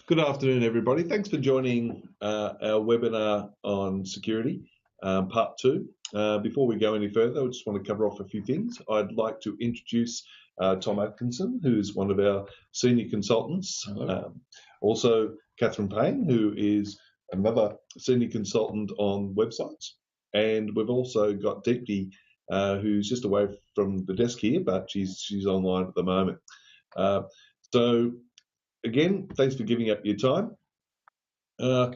Good afternoon, everybody. Thanks for joining our webinar on security, part two. Before we go any further, I just want to cover off a few things. I'd like to introduce Tom Atkinson, who's one of our senior consultants. Also, Catherine Payne, who is another senior consultant on websites. And we've also got Deepti, who's just away from the desk here, but she's online at the moment. Again, thanks for giving up your time. I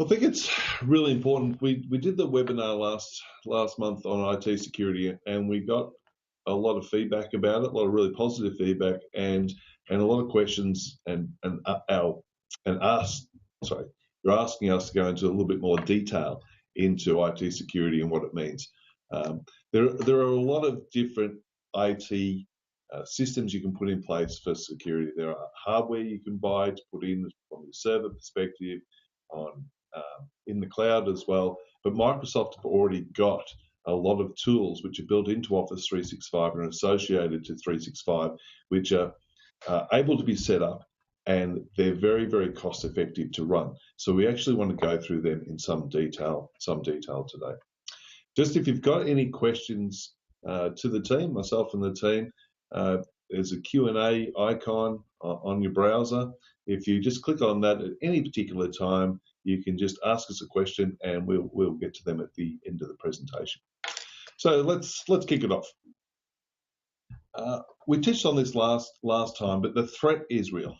think it's really important. We did the webinar last month on IT security, and we got a lot of feedback about it, a lot of really positive feedback, and a lot of questions. You're asking us to go into a little bit more detail into IT security and what it means. There are a lot of different IT systems you can put in place for security. There are hardware you can buy to put in from the server perspective, in the cloud as well. But Microsoft have already got a lot of tools which are built into Office 365 and associated to 365, which are able to be set up, and they're very, very cost effective to run. So we actually want to go through them in some detail today. Just if you've got any questions to the team, myself and the team, there's a Q&A icon on your browser. If you just click on that at any particular time, you can just ask us a question, and we'll get to them at the end of the presentation. So let's kick it off. We touched on this last time, but the threat is real.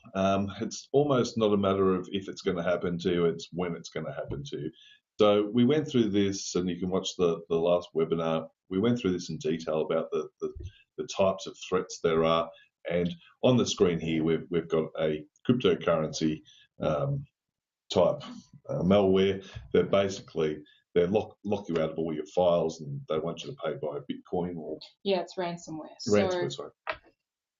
It's almost not a matter of if it's going to happen to you; it's when it's going to happen to you. So we went through this, and you can watch the last webinar. We went through this in detail about the types of threats there are, and on the screen here we've got a cryptocurrency type malware that basically they lock you out of all your files, and they want you to pay by Bitcoin or it's ransomware. Sorry.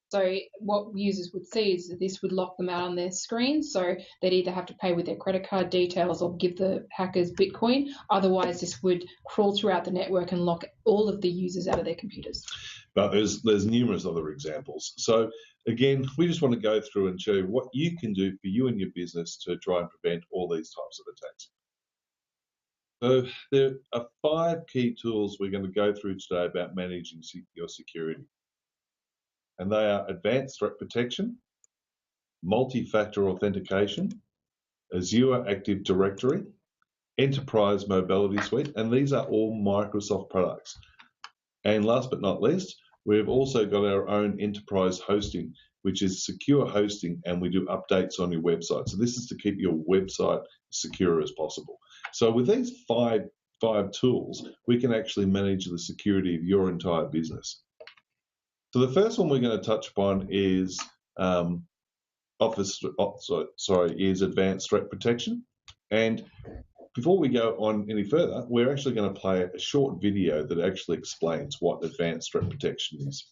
So what users would see is that this would lock them out on their screen, so they'd either have to pay with their credit card details or give the hackers Bitcoin. Otherwise, this would crawl throughout the network and lock all of the users out of their computers. But there's numerous other examples. So again, we just want to go through and show you what you can do for you and your business to try and prevent all these types of attacks. So there are 5 key tools we're going to go through today about managing your security. And they are advanced threat protection, multi-factor authentication, Azure Active Directory, Enterprise Mobility Suite, and these are all Microsoft products. And last but not least, we've also got our own enterprise hosting, which is secure hosting, and we do updates on your website. So this is to keep your website secure as possible. So with these five tools, we can actually manage the security of your entire business. So the first one we're going to touch upon is is advanced threat protection. And before we go on any further, we're actually going to play a short video that actually explains what advanced threat protection is.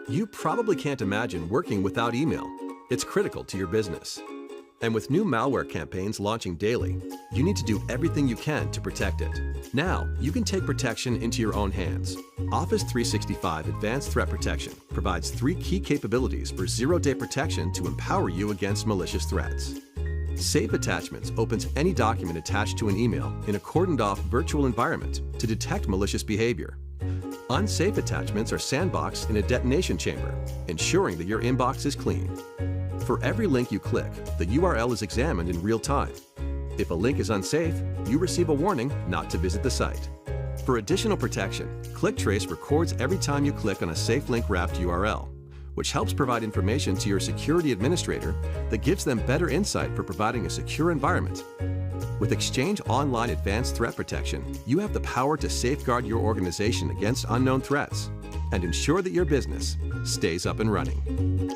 You probably can't imagine working without email. It's critical to your business. And with new malware campaigns launching daily, you need to do everything you can to protect it. Now, you can take protection into your own hands. Office 365 Advanced Threat Protection provides 3 key capabilities for zero-day protection to empower you against malicious threats. Save Attachments opens any document attached to an email in a cordoned-off virtual environment to detect malicious behavior. Unsafe attachments are sandboxed in a detonation chamber, ensuring that your inbox is clean. For every link you click, the URL is examined in real time. If a link is unsafe, you receive a warning not to visit the site. For additional protection, ClickTrace records every time you click on a safe link wrapped URL, which helps provide information to your security administrator that gives them better insight for providing a secure environment. With Exchange Online Advanced Threat Protection, you have the power to safeguard your organization against unknown threats and ensure that your business stays up and running.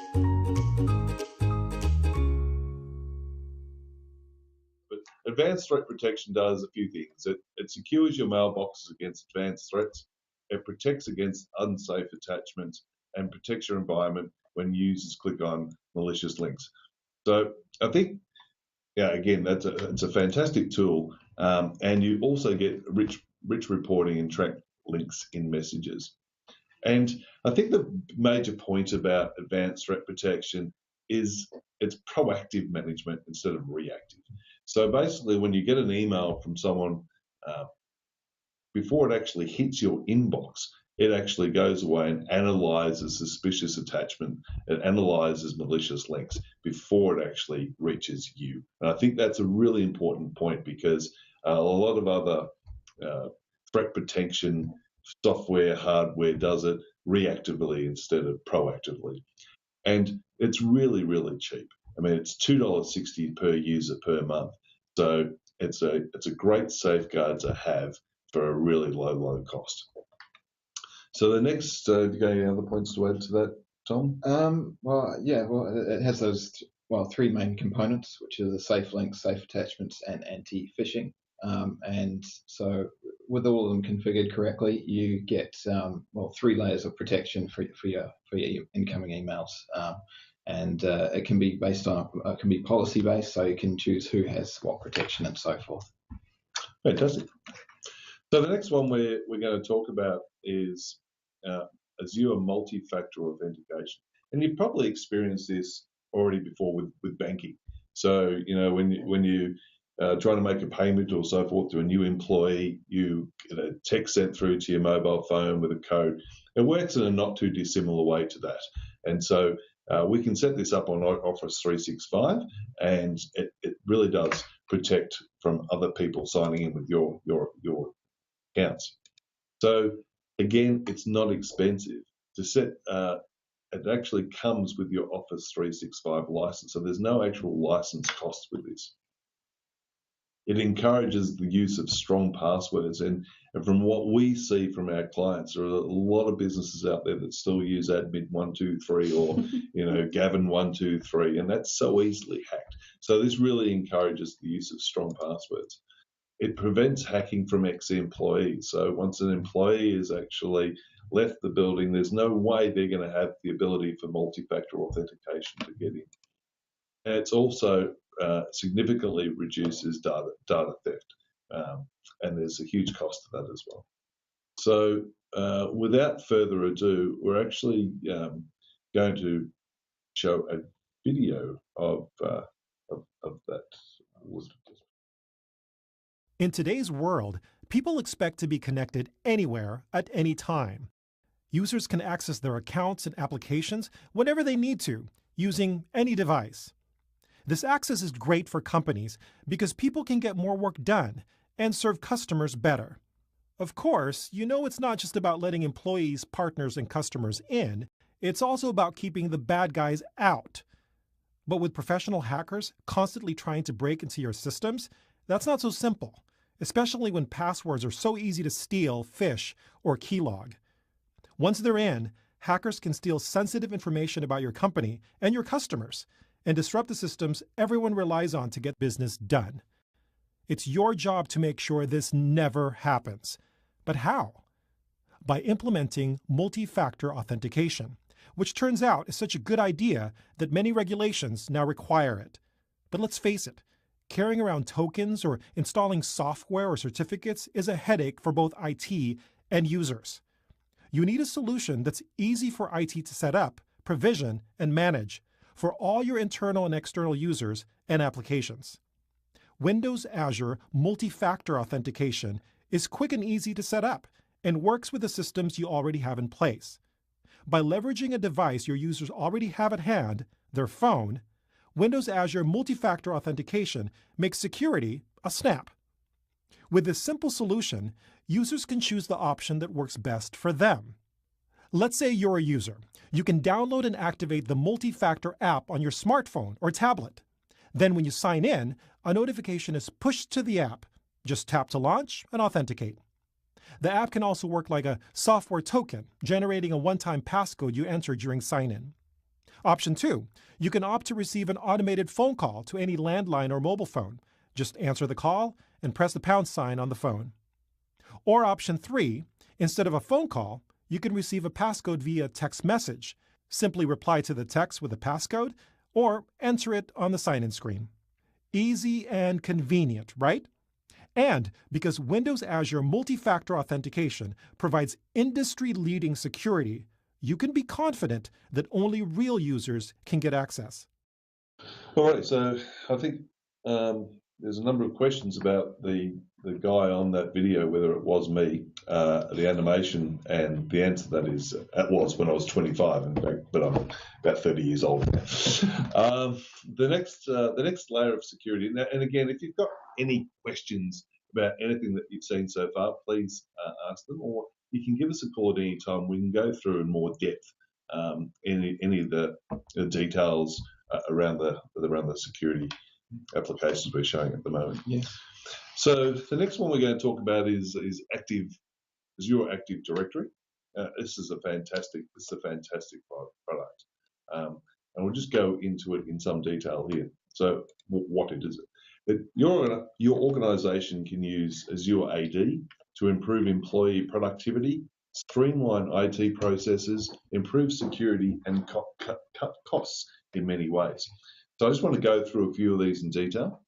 Advanced threat protection does a few things. It secures your mailboxes against advanced threats, it protects against unsafe attachments, and protects your environment when users click on malicious links. So I think, again, it's a fantastic tool, and you also get rich reporting and track links in messages. And I think the major point about advanced threat protection is it's proactive management instead of reactive. So basically, when you get an email from someone, uh, before it actually hits your inbox, it actually goes away and analyzes suspicious attachment. It analyzes malicious links before it actually reaches you. And I think that's a really important point because a lot of other threat protection software, hardware does it reactively instead of proactively. And it's really, really cheap. I mean, it's $2.60 per user per month. So it's a great safeguard to have for a really low cost. So the next, have you got any other points to add to that, Tom? It has those three main components, which are the safe links, safe attachments, and anti-phishing. And so with all of them configured correctly, you get 3 layers of protection for your incoming emails. And it can be policy based, so you can choose who has what protection and so forth. Fantastic. So the next one we're going to talk about is Azure Multifactor Authentication, and you've probably experienced this already before with banking. So when you trying to make a payment or so forth to a new employee, you get a text sent through to your mobile phone with a code. It works in a not too dissimilar way to that, and so we can set this up on Office 365, and it really does protect from other people signing in with your accounts. So again, it's not expensive to set. It actually comes with your Office 365 license, so there's no actual license cost with this. It encourages the use of strong passwords, and from what we see from our clients, there are a lot of businesses out there that still use admin123 or Gavin123, and that's so easily hacked. So this really encourages the use of strong passwords. It prevents hacking from ex-employees. So once an employee has actually left the building, there's no way they're going to have the ability for multi-factor authentication to get in. And it's also significantly reduces data theft, and there's a huge cost to that as well. So without further ado, we're actually going to show a video of that. In today's world, people expect to be connected anywhere at any time. Users can access their accounts and applications whenever they need to, using any device. This access is great for companies because people can get more work done and serve customers better. Of course, it's not just about letting employees, partners, and customers in, it's also about keeping the bad guys out. But with professional hackers constantly trying to break into your systems, that's not so simple, especially when passwords are so easy to steal, phish, or keylog. Once they're in, hackers can steal sensitive information about your company and your customers and disrupt the systems everyone relies on to get business done. It's your job to make sure this never happens. But how? By implementing multi-factor authentication, which turns out is such a good idea that many regulations now require it. But let's face it, carrying around tokens or installing software or certificates is a headache for both IT and users. You need a solution that's easy for IT to set up, provision, and manage for all your internal and external users and applications. Windows Azure Multi-Factor Authentication is quick and easy to set up and works with the systems you already have in place. By leveraging a device your users already have at hand, their phone, Windows Azure Multi-Factor Authentication makes security a snap. With this simple solution, users can choose the option that works best for them. Let's say you're a user. You can download and activate the Multi-Factor app on your smartphone or tablet. Then when you sign in, a notification is pushed to the app. Just tap to launch and authenticate. The app can also work like a software token, generating a one-time passcode you enter during sign-in. Option 2, you can opt to receive an automated phone call to any landline or mobile phone. Just answer the call and press the pound sign on the phone. Or option 3, instead of a phone call, you can receive a passcode via text message. Simply reply to the text with a passcode or enter it on the sign-in screen. Easy and convenient, right? And because Windows Azure Multifactor Authentication provides industry-leading security, you can be confident that only real users can get access. All right, so I think there's a number of questions about the guy on that video, whether it was me, the animation, and the answer to that is it was when I was 25, in fact, but I'm about 30 years old now. The next layer of security, and again, if you've got any questions about anything that you've seen so far, please ask them, or you can give us a call at any time. We can go through in more depth any of the details around the security applications we're showing at the moment. Yes. So the next one we're going to talk about is Azure Active Directory. This is a fantastic product, and we'll just go into it in some detail here. So what it is? Your organisation can use Azure AD to improve employee productivity, streamline IT processes, improve security, and cut costs in many ways. So I just want to go through a few of these in detail.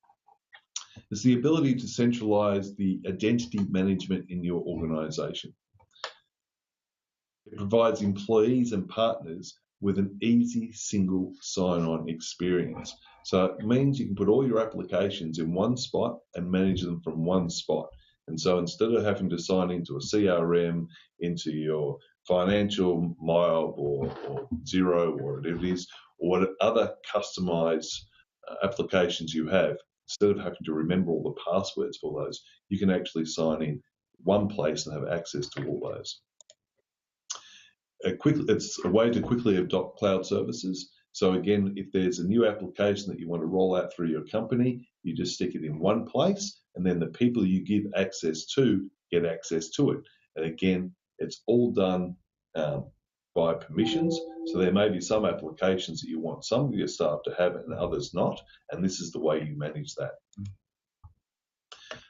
It's the ability to centralize the identity management in your organization. It provides employees and partners with an easy single sign-on experience. So it means you can put all your applications in one spot and manage them from one spot. And so instead of having to sign into a CRM, into your financial, MyOb or Xero or whatever it is, or what other customized applications you have, instead of having to remember all the passwords for those, you can actually sign in one place and have access to all those. It's a way to quickly adopt cloud services. So again, if there's a new application that you want to roll out through your company, you just stick it in one place, and then the people you give access to get access to it. And again, it's all done by permissions. So there may be some applications that you want some of your staff to have and others not, and this is the way you manage that.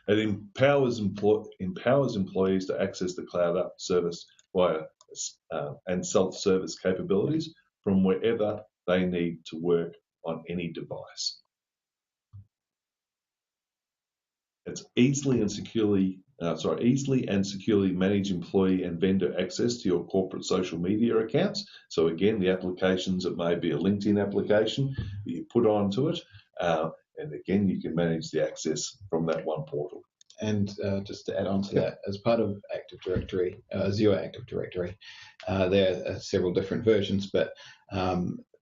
It empowers employees to access the cloud service via and self-service capabilities from wherever they need to work on any device. It's easily and securely manage employee and vendor access to your corporate social media accounts. So again, the applications, it may be a LinkedIn application that you put onto it, and again, you can manage the access from that one portal. And just to add on to that, as part of Active Directory, Azure Active Directory, there are several different versions, but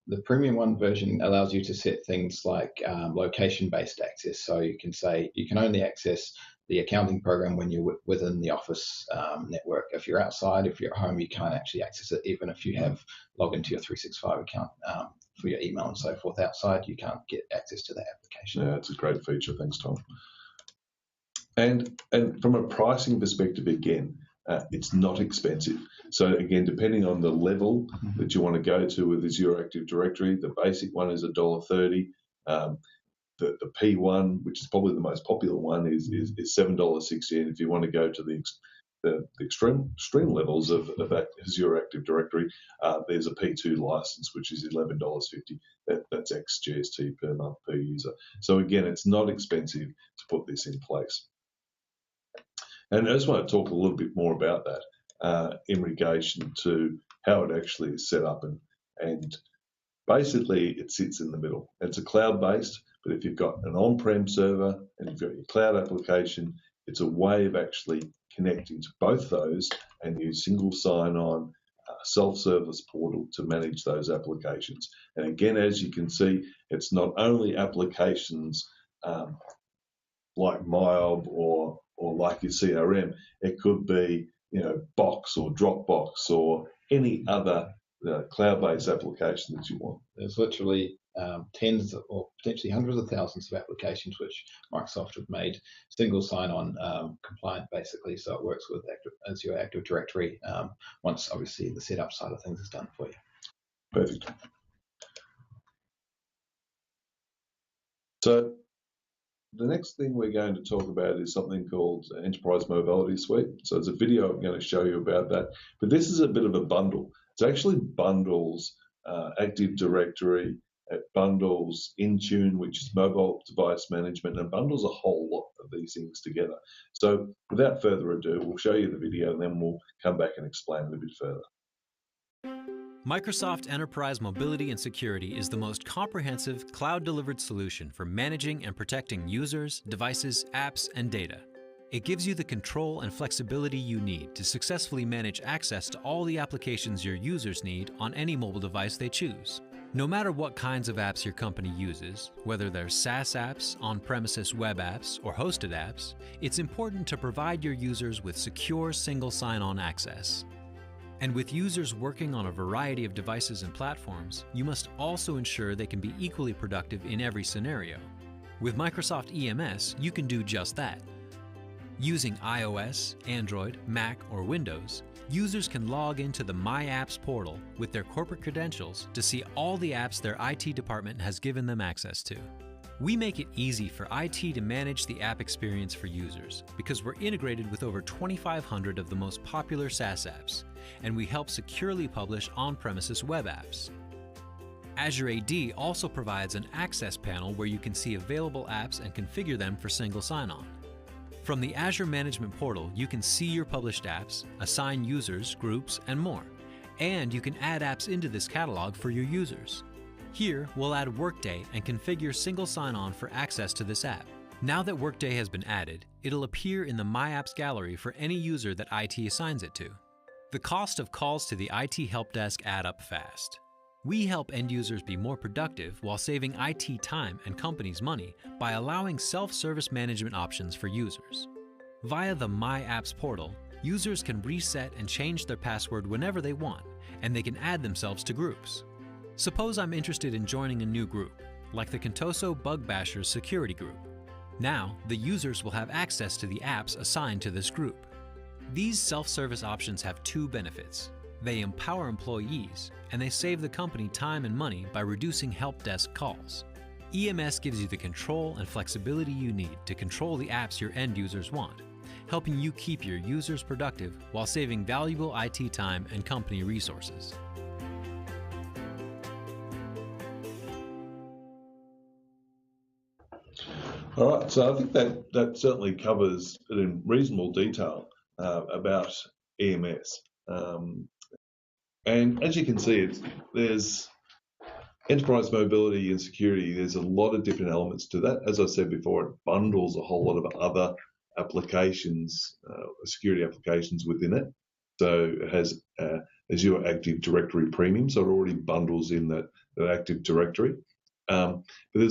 the premium one version allows you to set things like location-based access. So you can say you can only access the accounting program when you're within the Office network. If you're outside, if you're at home, you can't actually access it, even if you have logged into your 365 account for your email and so forth outside, you can't get access to that application. Yeah, it's a great feature. Thanks, Tom. And from a pricing perspective, again, it's not expensive. So again, depending on the level that you want to go to with Azure Active Directory, the basic one is $1.30. The P1, which is probably the most popular one, is $7.60. And if you want to go to the extreme levels of Azure Active Directory, there's a P2 license, which is $11.50. That's ex GST per month per user. So again, it's not expensive to put this in place. And I just want to talk a little bit more about that in relation to how it actually is set up. And basically, it sits in the middle. It's a cloud-based, but if you've got an on-prem server and you've got your cloud application, it's a way of actually connecting to both those and use single sign-on self-service portal to manage those applications. And again, as you can see, it's not only applications like MyOb or like your CRM, it could be Box or Dropbox or any other cloud-based application that you want. There's literally tens or potentially hundreds of thousands of applications which Microsoft have made single sign-on compliant, basically, so it works with Azure Active Directory once obviously the setup side of things is done for you. Perfect. So the next thing we're going to talk about is something called Enterprise Mobility Suite. So there's a video I'm going to show you about that. But this is a bit of a bundle. It actually bundles Active Directory It bundles Intune, which is mobile device management, and bundles a whole lot of these things together. So without further ado, we'll show you the video and then we'll come back and explain it a bit further. Microsoft Enterprise Mobility and Security is the most comprehensive cloud-delivered solution for managing and protecting users, devices, apps, and data. It gives you the control and flexibility you need to successfully manage access to all the applications your users need on any mobile device they choose. No matter what kinds of apps your company uses, whether they're SaaS apps, on-premises web apps, or hosted apps, it's important to provide your users with secure single sign-on access. And with users working on a variety of devices and platforms, you must also ensure they can be equally productive in every scenario. With Microsoft EMS, you can do just that. Using iOS, Android, Mac, or Windows, users can log into the My Apps portal with their corporate credentials to see all the apps their IT department has given them access to. We make it easy for IT to manage the app experience for users because we're integrated with over 2,500 of the most popular SaaS apps, and we help securely publish on-premises web apps. Azure AD also provides an access panel where you can see available apps and configure them for single sign-on. From the Azure Management Portal, you can see your published apps, assign users, groups, and more. And you can add apps into this catalog for your users. Here, we'll add Workday and configure single sign-on for access to this app. Now that Workday has been added, it'll appear in the My Apps gallery for any user that IT assigns it to. The cost of calls to the IT help desk add up fast. We help end users be more productive while saving IT time and companies money by allowing self-service management options for users. Via the My Apps portal, users can reset and change their password whenever they want, and they can add themselves to groups. Suppose I'm interested in joining a new group, like the Contoso Bug Bashers security group. Now, the users will have access to the apps assigned to this group. These self-service options have two benefits. They empower employees, and they save the company time and money by reducing help desk calls. EMS gives you the control and flexibility you need to control the apps your end users want, helping you keep your users productive while saving valuable IT time and company resources. All right, so I think that certainly covers it in reasonable detail about EMS. And as you can see, there's enterprise mobility and security. There's a lot of different elements to that. As I said before, it bundles a whole lot of other applications, security applications within it. So it has Azure Active Directory Premium, so it already bundles in that Active Directory. But there's